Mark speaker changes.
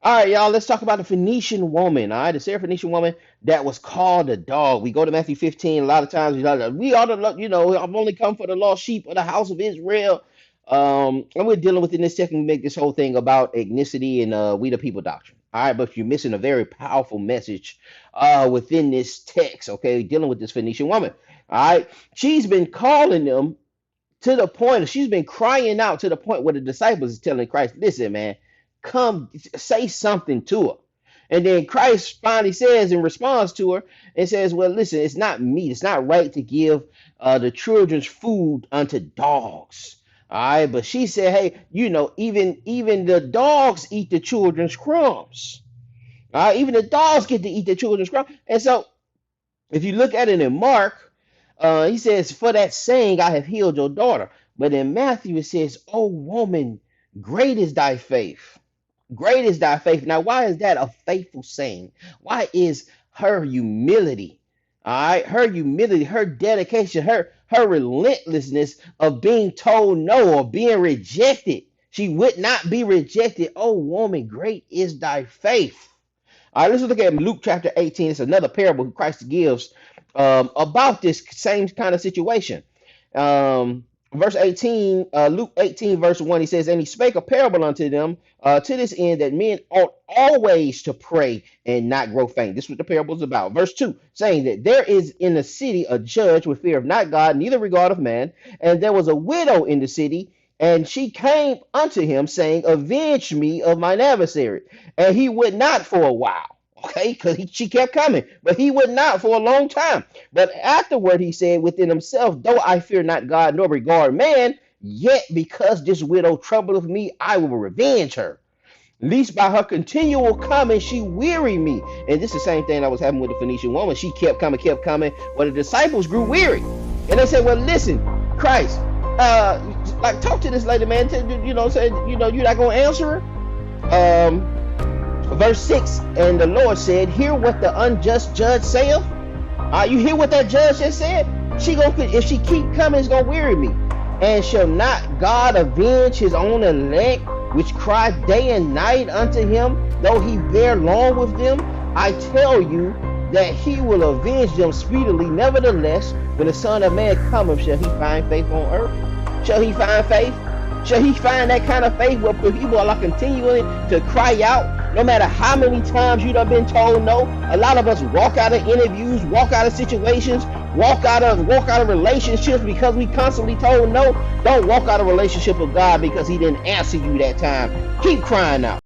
Speaker 1: All right, y'all, let's talk about the Phoenician woman. All right, the Syrophoenician woman that was called a dog. We go to Matthew 15. A lot of times we ought to, I've only come for the lost sheep of the house of Israel. And we're dealing with in this second make this whole thing about ethnicity and we the people doctrine. All right, but you're missing a very powerful message within this text, okay? Dealing with this Phoenician woman. All right, she's been calling them to the point, she's been crying out to the point where the disciples is telling Christ, listen, man, come say something to her. And then Christ finally says in response to her and says, well, listen, it's not meat. It's not right to give the children's food unto dogs. All right. But she said, hey, even the dogs eat the children's crumbs. All right. Even the dogs get to eat the children's crumbs. And so if you look at it in Mark, he says, for that saying, I have healed your daughter. But in Matthew, it says, oh, woman, great is thy faith. Great is thy faith. Now, why is that a faithful saying? Why is her humility, all right, her humility, her dedication, her relentlessness of being told no or being rejected? She would not be rejected. Oh, woman, great is thy faith. All right, let's look at Luke chapter 18. It's another parable Christ gives about this same kind of situation. Verse 18, Luke 18, verse 1, he says, and he spake a parable unto them to this end that men ought always to pray and not grow faint. This is what the parable is about. Verse 2, saying that there is in the city a judge with fear of not God, neither regard of man, and there was a widow in the city, and she came unto him, saying, avenge me of mine adversary. And he would not for a while. Okay, because she kept coming, but he would not for a long time. But afterward he said within himself, though I fear not God nor regard man, yet because this widow troubleth me, I will revenge her. Least by her continual coming, she weary me. And this is the same thing that was happening with the Phoenician woman. She kept coming. Well, the disciples grew weary. And they said, well, listen, Christ, like talk to this lady, man. Say, you're not going to answer her. Verse 6, and the Lord said, hear what the unjust judge saith. You hear what that judge just said? If she keep coming, it's going to weary me. And shall not God avenge his own elect, which cry day and night unto him, though he bear long with them? I tell you that he will avenge them speedily. Nevertheless, when the Son of Man cometh, shall he find faith on earth? Shall he find faith? Shall he find that kind of faith where people are like continuing to cry out, no matter how many times you done been told no? A lot of us walk out of interviews, walk out of situations, walk out of relationships because we constantly told no. Don't walk out of a relationship with God because he didn't answer you that time. Keep crying out.